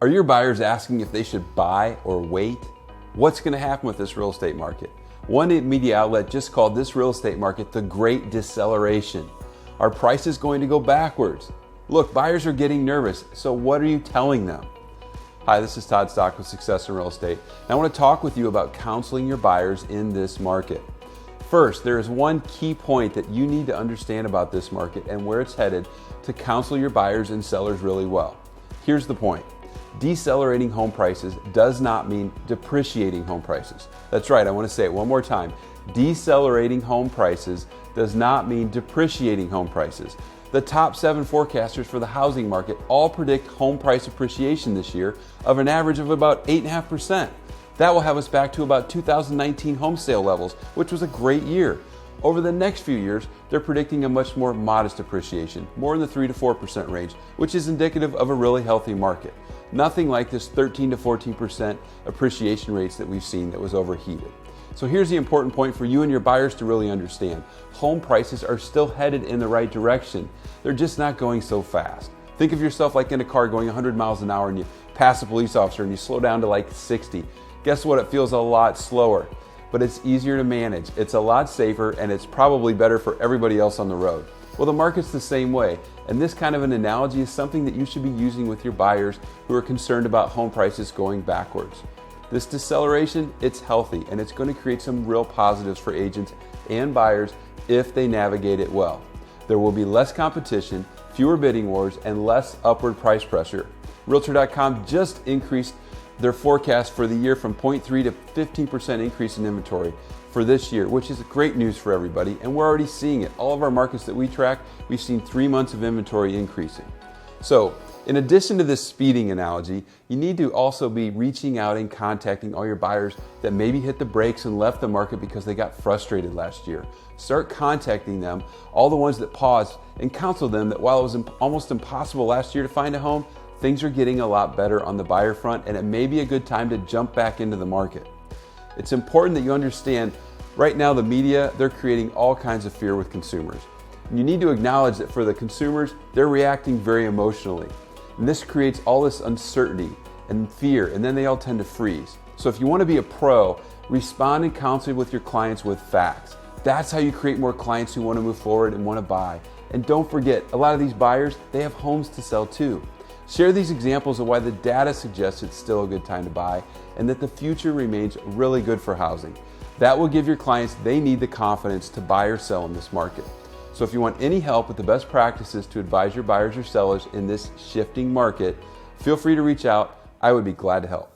Are your buyers asking if they should buy or wait? What's going to happen with this real estate market? One media outlet just called this real estate market the Great Deceleration. Are prices going to go backwards? Look, buyers are getting nervous, so what are you telling them? Hi, this is Todd with Success in Real Estate. And I want to talk with you about counseling your buyers in this market. First, there is one key point that you need to understand about this market and where it's headed to counsel your buyers and sellers really well. Here's the point. Decelerating home prices does not mean depreciating home prices. That's right, I want to say it one more time. Decelerating home prices does not mean depreciating home prices. The top 7 forecasters for the housing market all predict home price appreciation this year of an average of about 8.5%. That will have us back to about 2019 home sale levels, which was a great year. Over the next few years, they're predicting a much more modest appreciation, more in the 3 to 4% range, which is indicative of a really healthy market. Nothing like this 13 to 14% appreciation rates that we've seen that was overheated. So here's the important point for you and your buyers to really understand. Home prices are still headed in the right direction. They're just not going so fast. Think of yourself like in a car going 100 miles an hour and you pass a police officer and you slow down to like 60. Guess what? It feels a lot slower, but it's easier to manage. It's a lot safer and it's probably better for everybody else on the road. Well, the market's the same way, and this kind of an analogy is something that you should be using with your buyers who are concerned about home prices going backwards. This deceleration, it's healthy, and it's going to create some real positives for agents and buyers if they navigate it well. There will be less competition, fewer bidding wars, and less upward price pressure. Realtor.com just increased their forecast for the year from 0.3 to 15% increase in inventory for this year, which is great news for everybody, and we're already seeing it. All of our markets that we track, we've seen 3 months of inventory increasing. So, in addition to this speeding analogy, you need to also be reaching out and contacting all your buyers that maybe hit the brakes and left the market because they got frustrated last year. Start contacting them, all the ones that paused, and counsel them that while it was almost impossible last year to find a home, things are getting a lot better on the buyer front, and it may be a good time to jump back into the market. It's important that you understand right now the media, they're creating all kinds of fear with consumers. And you need to acknowledge that for the consumers, they're reacting very emotionally. And this creates all this uncertainty and fear, and then they all tend to freeze. So if you want to be a pro, respond and counsel with your clients with facts. That's how you create more clients who want to move forward and want to buy. And don't forget, a lot of these buyers, they have homes to sell too. Share these examples of why the data suggests it's still a good time to buy and that the future remains really good for housing. That will give your clients they need the confidence to buy or sell in this market. So if you want any help with the best practices to advise your buyers or sellers in this shifting market, feel free to reach out. I would be glad to help.